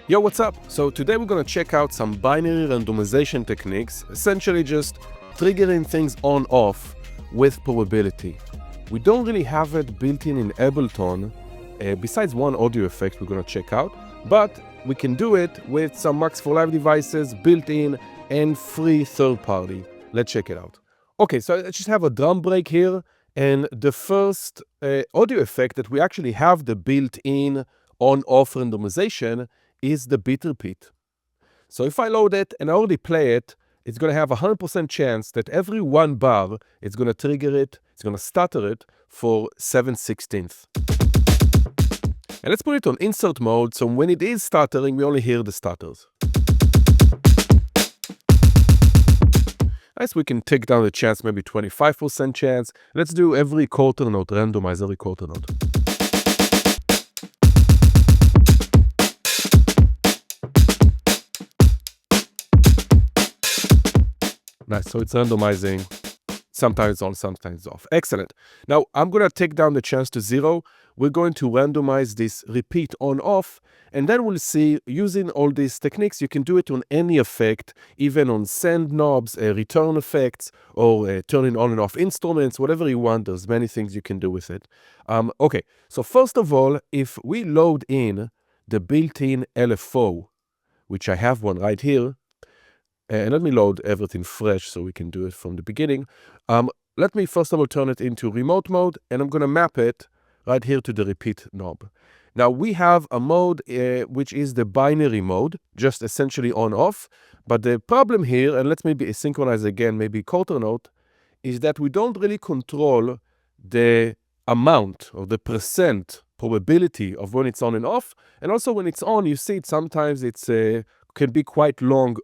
Yo, what's up? So today we're gonna check out some binary randomization techniques, essentially just triggering things on-off with probability. We don't really have it built in Ableton, besides one audio effect we're gonna check out, but we can do it with some Max for Live devices built in and free third-party. Let's check it out. Okay, so I just have a drum break here, and the first audio effect that we actually have the built-in on-off randomization is the beat repeat. So if I load it and I already play it, it's going to have a 100% chance that every one bar, it's going to trigger it, it's going to stutter it for 7/16. And let's put it on insert mode, so when it is stuttering, we only hear the stutters. Nice, we can take down the chance, maybe 25% chance. Let's do every quarter note, randomize every quarter note. Nice, so it's randomizing. Sometimes it's on, sometimes it's off. Excellent. Now, I'm going to take down the chance to 0. We're going to randomize this repeat on-off, and then we'll see, using all these techniques, you can do it on any effect, even on send knobs, return effects, or turning on and off instruments, whatever you want. There's many things you can do with it. Okay, so first of all, if we load in the built-in LFO, which I have one right here, and let me load everything fresh so we can do it from the beginning. Let me first of all turn it into remote mode, and I'm going to map it right here to the repeat knob. Now we have a mode which is the binary mode, just essentially on-off. But the problem here, and let's maybe synchronize again, maybe quarter note, is that we don't really control the amount or the percent probability of when it's on and off. And also when it's on, you see it sometimes it's can be quite long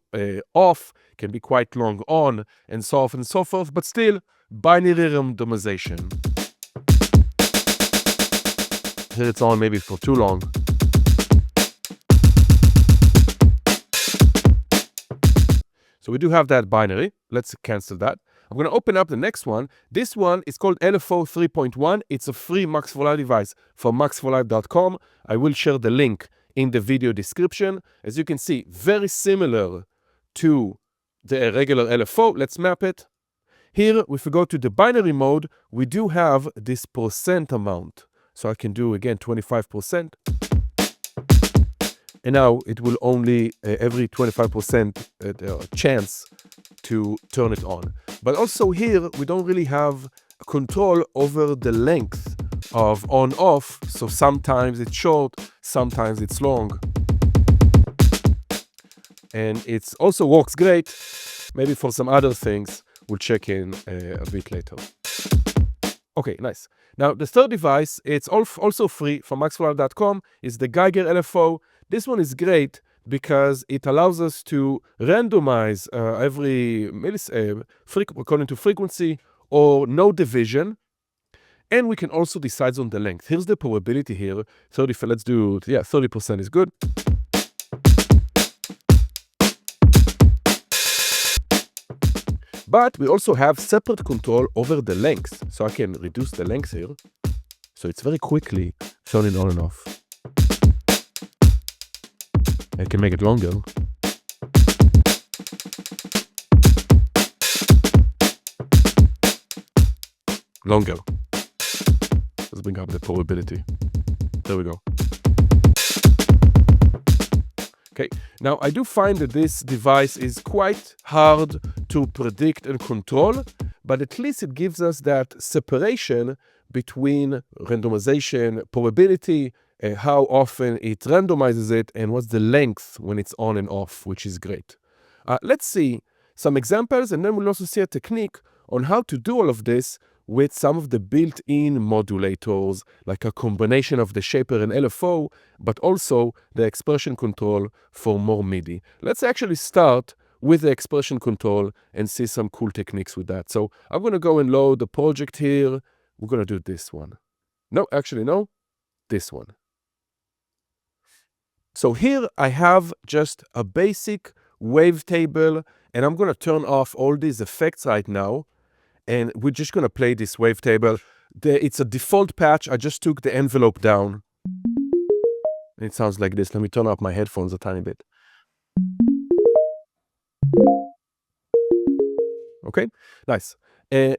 off, can be quite long on, and so on and so forth, but still, binary randomization. Here it's on maybe for too long. So we do have that binary. Let's cancel that. I'm going to open up the next one. This one is called LFO 3.1. It's a free Max for Live device from maxforlive.com. I will share the link in the video description. As you can see, very similar to the regular LFO. Let's map it. Here, if we go to the binary mode, we do have this percent amount. So I can do, again, 25%. And now it will only, every 25% chance to turn it on. But also here, we don't really have control over the length of on-off, so sometimes it's short, sometimes it's long. And it also works great, maybe for some other things, we'll check in a bit later. Okay, nice. Now the third device, it's also free from maxforlive.com, is the Geiger LFO. This one is great because it allows us to randomize every according to frequency or note division. And we can also decide on the length. Here's the probability here. 30, let's do, 30% is good. But we also have separate control over the length. So I can reduce the length here. So it's very quickly turning on and off. I can make it longer. Longer. Let's bring up the probability. There we go. Okay, now I do find that this device is quite hard to predict and control, but at least it gives us that separation between randomization, probability, how often it randomizes it, and what's the length when it's on and off, which is great. Let's see some examples, and then we'll also see a technique on how to do all of this with some of the built-in modulators, like a combination of the shaper and LFO, but also the expression control for more MIDI. Let's actually start with the expression control and see some cool techniques with that. So I'm going to go and load the project here. We're going to do this one. No, actually, no, this one. So here I have just a basic wavetable, and I'm going to turn off all these effects right now. And we're just going to play this wavetable. It's a default patch. I just took the envelope down. It sounds like this. Let me turn up my headphones a tiny bit. Okay, nice.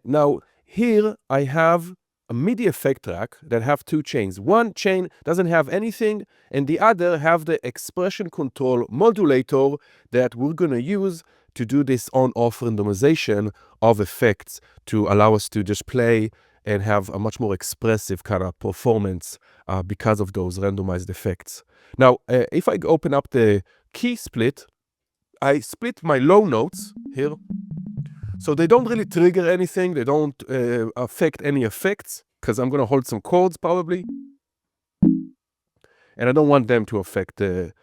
Now here I have a MIDI effect track that have two chains. One chain doesn't have anything, and the other have the expression control modulator that we're gonna use to do this on-off randomization of effects to allow us to just play and have a much more expressive kind of performance because of those randomized effects. Now, if I open up the key split, I split my low notes here. So they don't really trigger anything. They don't affect any effects because I'm going to hold some chords probably. And I don't want them to affect the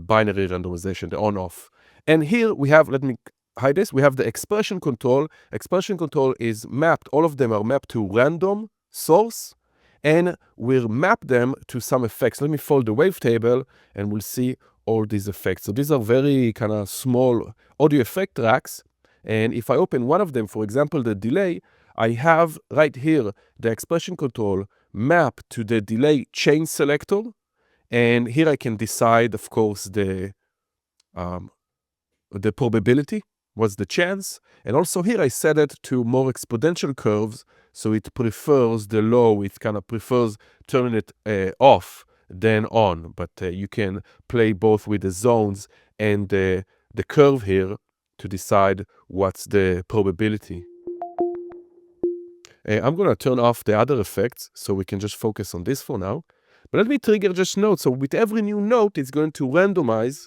binary randomization, the on-off. And here we have, let me hide this, we have the expression control. Expression control is mapped, all of them are mapped to random source, and we'll map them to some effects. Let me fold the wavetable and we'll see all these effects. So these are very kind of small audio effect tracks. And if I open one of them, for example, the delay, I have right here the expression control map to the delay chain selector. And here I can decide, of course, the probability, what's the chance. And also here I set it to more exponential curves, so it prefers the low, it kind of prefers turning it off than on. But you can play both with the zones and the curve here to decide what's the probability. I'm going to turn off the other effects so we can just focus on this for now. But let me trigger just notes. So with every new note, it's going to randomize.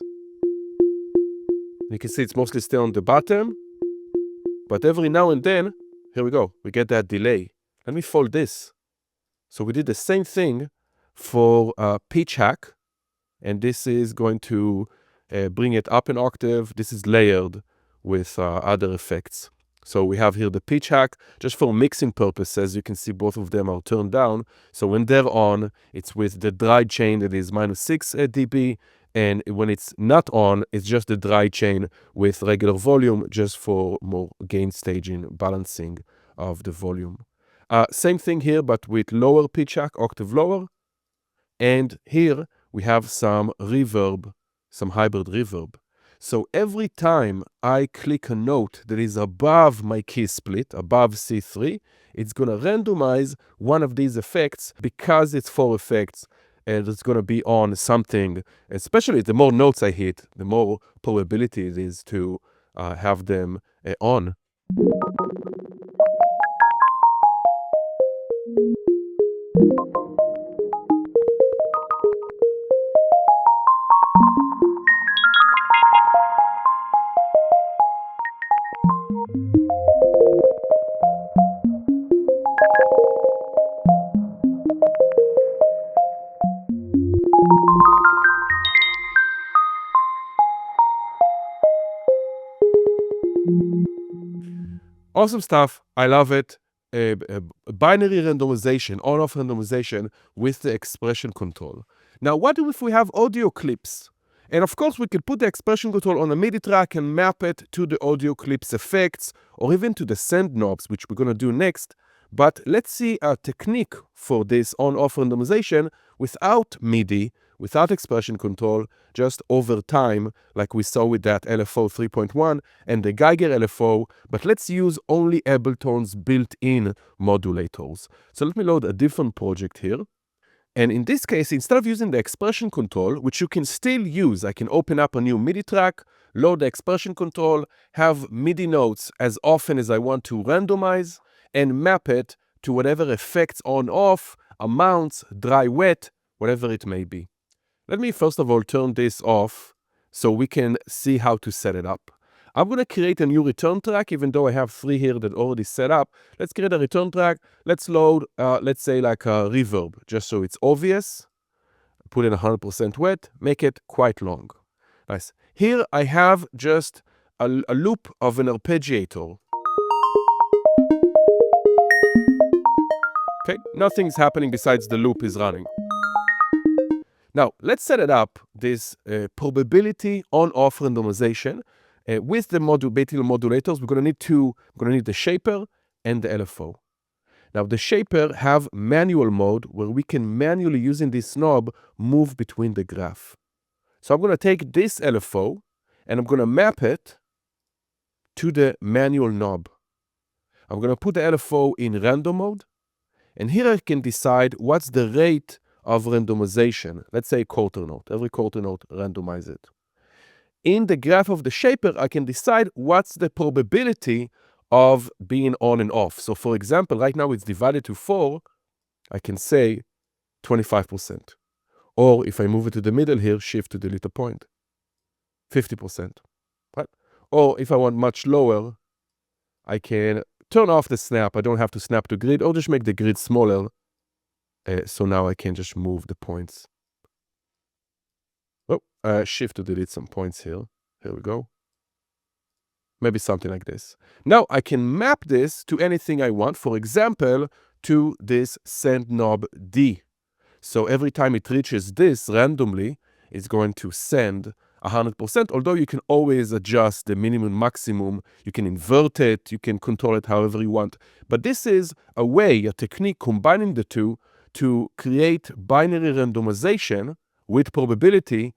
You can see it's mostly still on the bottom. But every now and then, here we go, we get that delay. Let me fold this. So we did the same thing for pitch hack. And this is going to bring it up an octave. This is layered with other effects. So we have here the pitch hack, just for mixing purposes. You can see both of them are turned down. So when they're on, it's with the dry chain that is -6 dB. And when it's not on, it's just the dry chain with regular volume, just for more gain staging, balancing of the volume. Same thing here, but with lower pitch hack, octave lower. And here we have some reverb, some hybrid reverb. So every time I click a note that is above my key split, above C3, it's going to randomize one of these effects because it's 4 effects and it's going to be on something. Especially the more notes I hit, the more probability it is to have them on. Awesome stuff. I love it. Binary randomization, on-off randomization with the expression control. Now, what if we have audio clips? And of course, we could put the expression control on a MIDI track and map it to the audio clips effects, or even to the send knobs, which we're going to do next. But let's see a technique for this on-off randomization without MIDI, without expression control, just over time, like we saw with that LFO 3.1 and the Geiger LFO, but let's use only Ableton's built-in modulators. So let me load a different project here. And in this case, instead of using the expression control, which you can still use, I can open up a new MIDI track, load the expression control, have MIDI notes as often as I want to randomize, and map it to whatever effects on-off, amounts, dry, wet, whatever it may be. Let me first of all turn this off so we can see how to set it up. I'm going to create a new return track, even though I have 3 here that already set up. Let's create a return track. Let's load, let's say like a reverb, just so it's obvious. Put in 100% wet, make it quite long. Nice. Here I have just a loop of an arpeggiator. Okay, nothing's happening besides the loop is running. Now, let's set it up, this probability on-off randomization with the Beatle modulators. We're going to need 2. We're going to need the shaper and the LFO. Now the shaper have manual mode where we can manually, using this knob, move between the graph. So I'm going to take this LFO and I'm going to map it to the manual knob. I'm going to put the LFO in random mode, and here I can decide what's the rate of randomization. Let's say quarter note. Every quarter note, randomize it. In the graph of the shaper, I can decide what's the probability of being on and off. So for example, right now it's divided to 4. I can say 25%. Or if I move it to the middle here, shift to delete a point, 50%. Right? Or if I want much lower, I can turn off the snap. I don't have to snap to grid, or just make the grid smaller. So now I can just move the points. Oh, shift to delete some points here. Here we go. Maybe something like this. Now I can map this to anything I want. For example, to this send knob D. So every time it reaches this randomly, it's going to send 100%, although you can always adjust the minimum maximum. You can invert it, you can control it however you want. But this is a way, a technique combining the two to create binary randomization with probability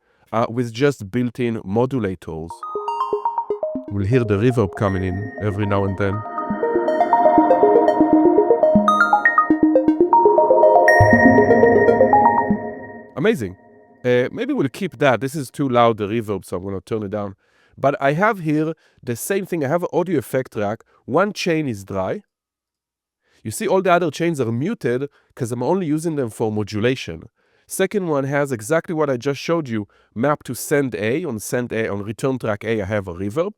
with just built-in modulators. We'll hear the reverb coming in every now and then. Amazing. Maybe we'll keep that. This is too loud, the reverb, so I'm going to turn it down. But I have here the same thing. I have an audio effect track. One chain is dry. You see all the other chains are muted because I'm only using them for modulation. Second one has exactly what I just showed you, mapped to send A. On send A, on return track A, I have a reverb.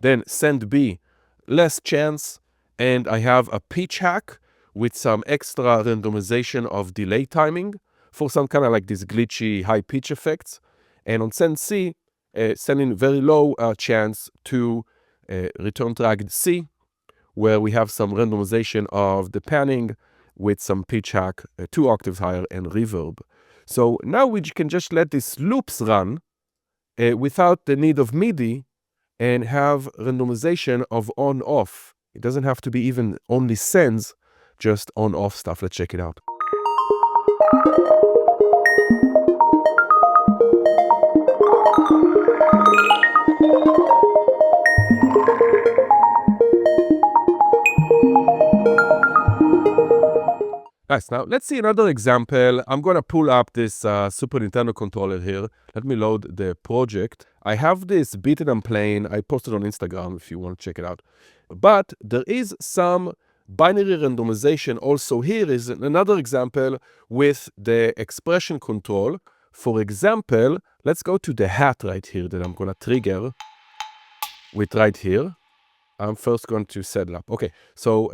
Then send B, less chance, and I have a pitch hack with some extra randomization of delay timing for some kind of like these glitchy high pitch effects. And on send C, sending very low chance to return track C, where we have some randomization of the panning with some pitch hack 2 octaves higher and reverb. So now we can just let these loops run without the need of MIDI and have randomization of on-off. It doesn't have to be even only sends, just on-off stuff. Let's check it out. Nice. Now, let's see another example. I'm going to pull up this Super Nintendo controller here. Let me load the project. I have this beat that I'm playing. I posted on Instagram if you want to check it out. But there is some binary randomization also here. Is another example with the expression control. For example, let's go to the hat right here that I'm going to trigger with right here. I'm first going to set it up. Okay, so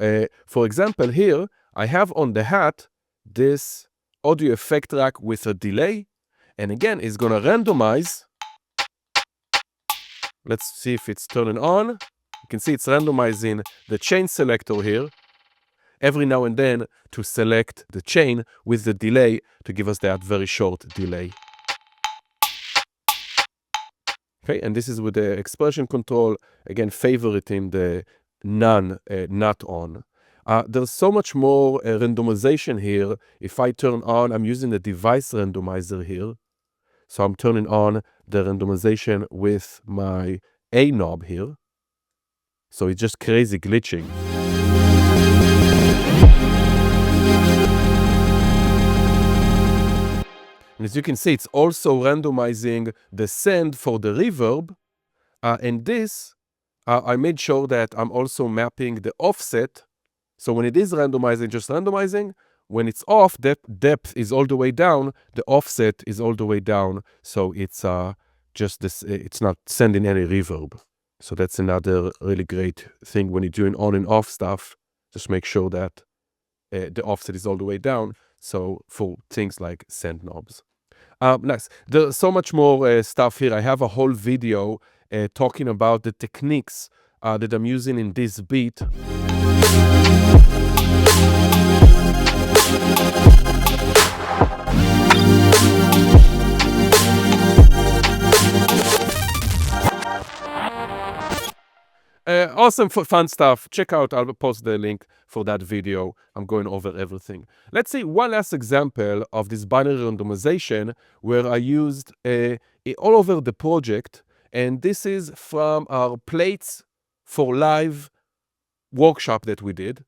for example here, I have on the hat this audio effect track with a delay. And again, it's going to randomize. Let's see if it's turning on. You can see it's randomizing the chain selector here every now and then to select the chain with the delay to give us that very short delay. Okay, and this is with the expression control, again, favoriting the none, not on. There's so much more randomization here. If I turn on, I'm using the device randomizer here. So I'm turning on the randomization with my A knob here. So it's just crazy glitching. And as you can see, it's also randomizing the send for the reverb. And this, I made sure that I'm also mapping the offset. So when it is randomizing, just randomizing, when it's off, depth is all the way down, the offset is all the way down. So it's just this, it's not sending any reverb. So that's another really great thing when you're doing on and off stuff. Just make sure that the offset is all the way down. So for things like send knobs. Nice. There's so much more stuff here. I have a whole video talking about the techniques that I'm using in this beat. Awesome, fun stuff. Check out, I'll post the link for that video. I'm going over everything. Let's see one last example of this binary randomization where I used all over the project. And this is from our Plaits for Live workshop that we did.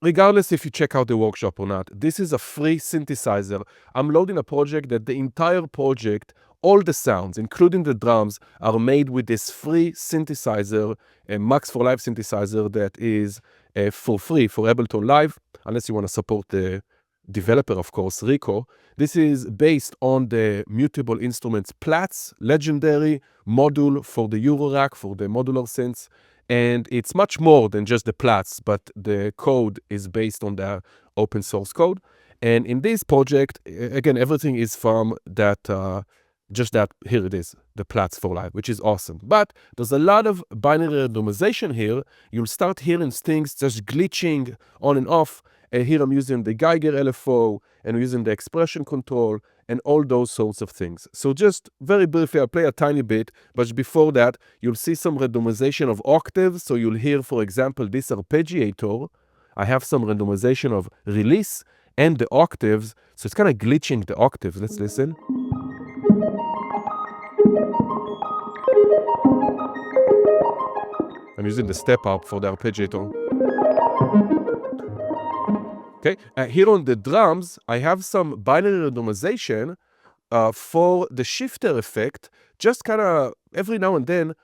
Regardless if you check out the workshop or not, this is a free synthesizer. I'm loading a project that the entire project, all the sounds, including the drums, are made with this free synthesizer, a Max for Live synthesizer that is for free for Ableton Live, unless you want to support the developer, of course, Rico. This is based on the Mutable Instruments Plaits legendary module for the Eurorack, for the modular synths. And it's much more than just the Plaits, but the code is based on the open source code. And in this project, again, everything is from that, just that, here it is, the Plaits for Live, which is awesome. But there's a lot of binary randomization here. You'll start hearing things just glitching on and off. Here I'm using the Geiger LFO and using the expression control and all those sorts of things. So just very briefly, I'll play a tiny bit, but before that, you'll see some randomization of octaves. So you'll hear, for example, this arpeggiator. I have some randomization of release and the octaves. So it's kind of glitching the octaves. Let's listen. I'm using the step up for the arpeggiator. Okay, here on the drums, I have some binary randomization for the shifter effect, just kind of every now and then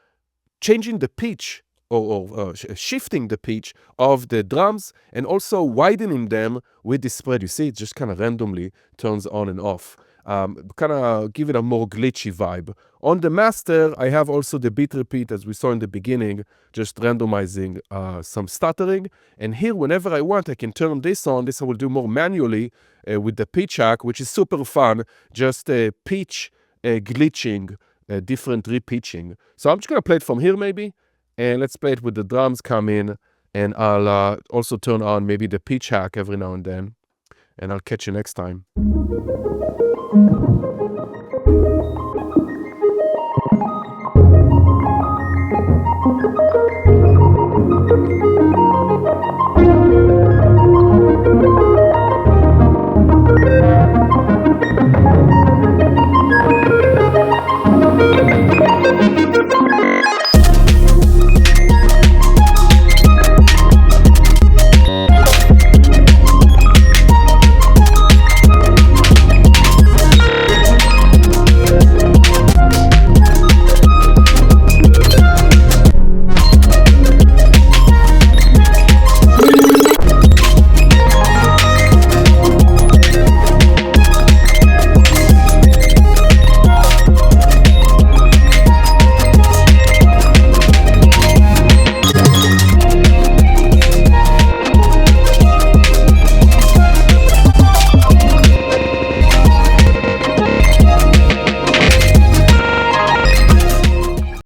changing the pitch or shifting the pitch of the drums and also widening them with the spread. You see, it just kind of randomly turns on and off. Kind of give it a more glitchy vibe. On the master, I have also the beat repeat, as we saw in the beginning, just randomizing some stuttering. And here, whenever I want, I can turn this on. This I will do more manually with the pitch hack, which is super fun. Just pitch glitching, different repitching. So I'm just going to play it from here maybe. And let's play it with the drums come in. And I'll also turn on maybe the pitch hack every now and then. And I'll catch you next time.